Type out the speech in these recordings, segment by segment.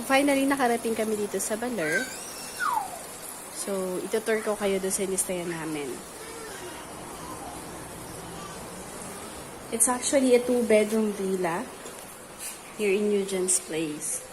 finally nakarating kami dito sa Baler. So, itutour ko kayo doon sa inistayan namin. It's actually a 2-bedroom villa here in Eugene's place.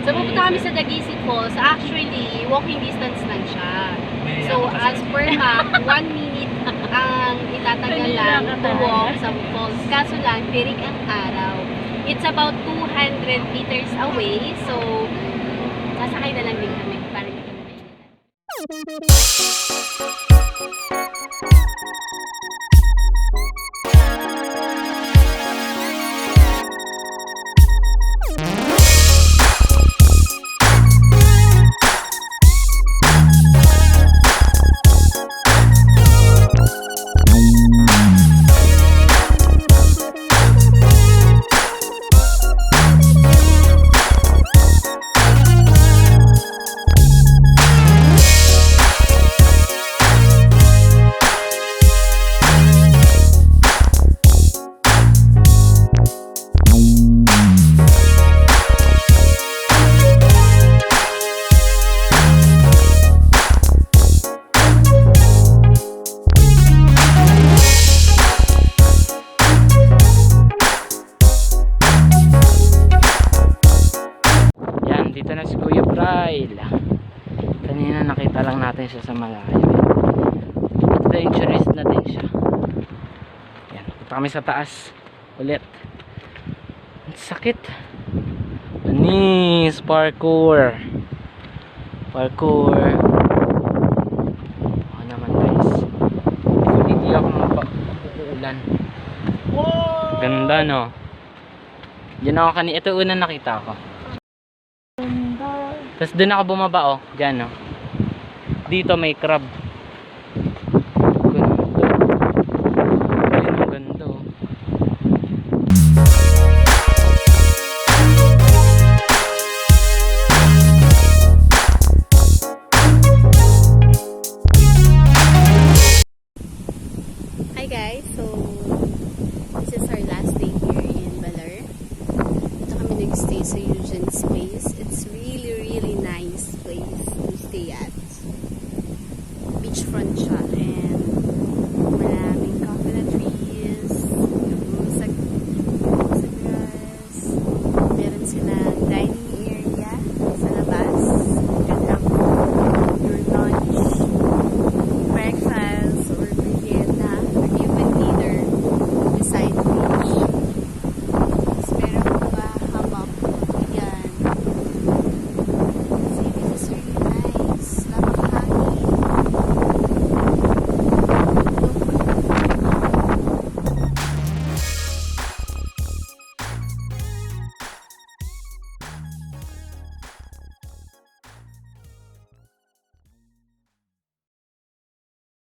So, pupunta kami sa Diguisit Falls. Actually, walking distance lang siya. So, as per map, 1 minute ang itatagal lang to walk sa falls. Kaso lang, tirik ang araw. It's about 200 meters away. So, sasakay na lang din kami para hindi kami mainitan. Dito na si Kuya Braille. Kanina nakita lang natin siya sa malayo. Adventurous na din siya. Yan, punta kami sa taas ulit. Ang sakit. Anis, parkour. Parkour. Oo naman guys. Hindi ako mapag-uulan. Ganda no. Diyan ako kanina. Ito unang nakita ko. Tapos doon ako bumaba oh, dyan oh. Dito may crab. Ganda. Ayun ang ganda oh. Hi guys, so this is our last day here in Baler. Ito kami nag-stay sa Eugene's place. It's really nice place to stay at. Beachfront siya.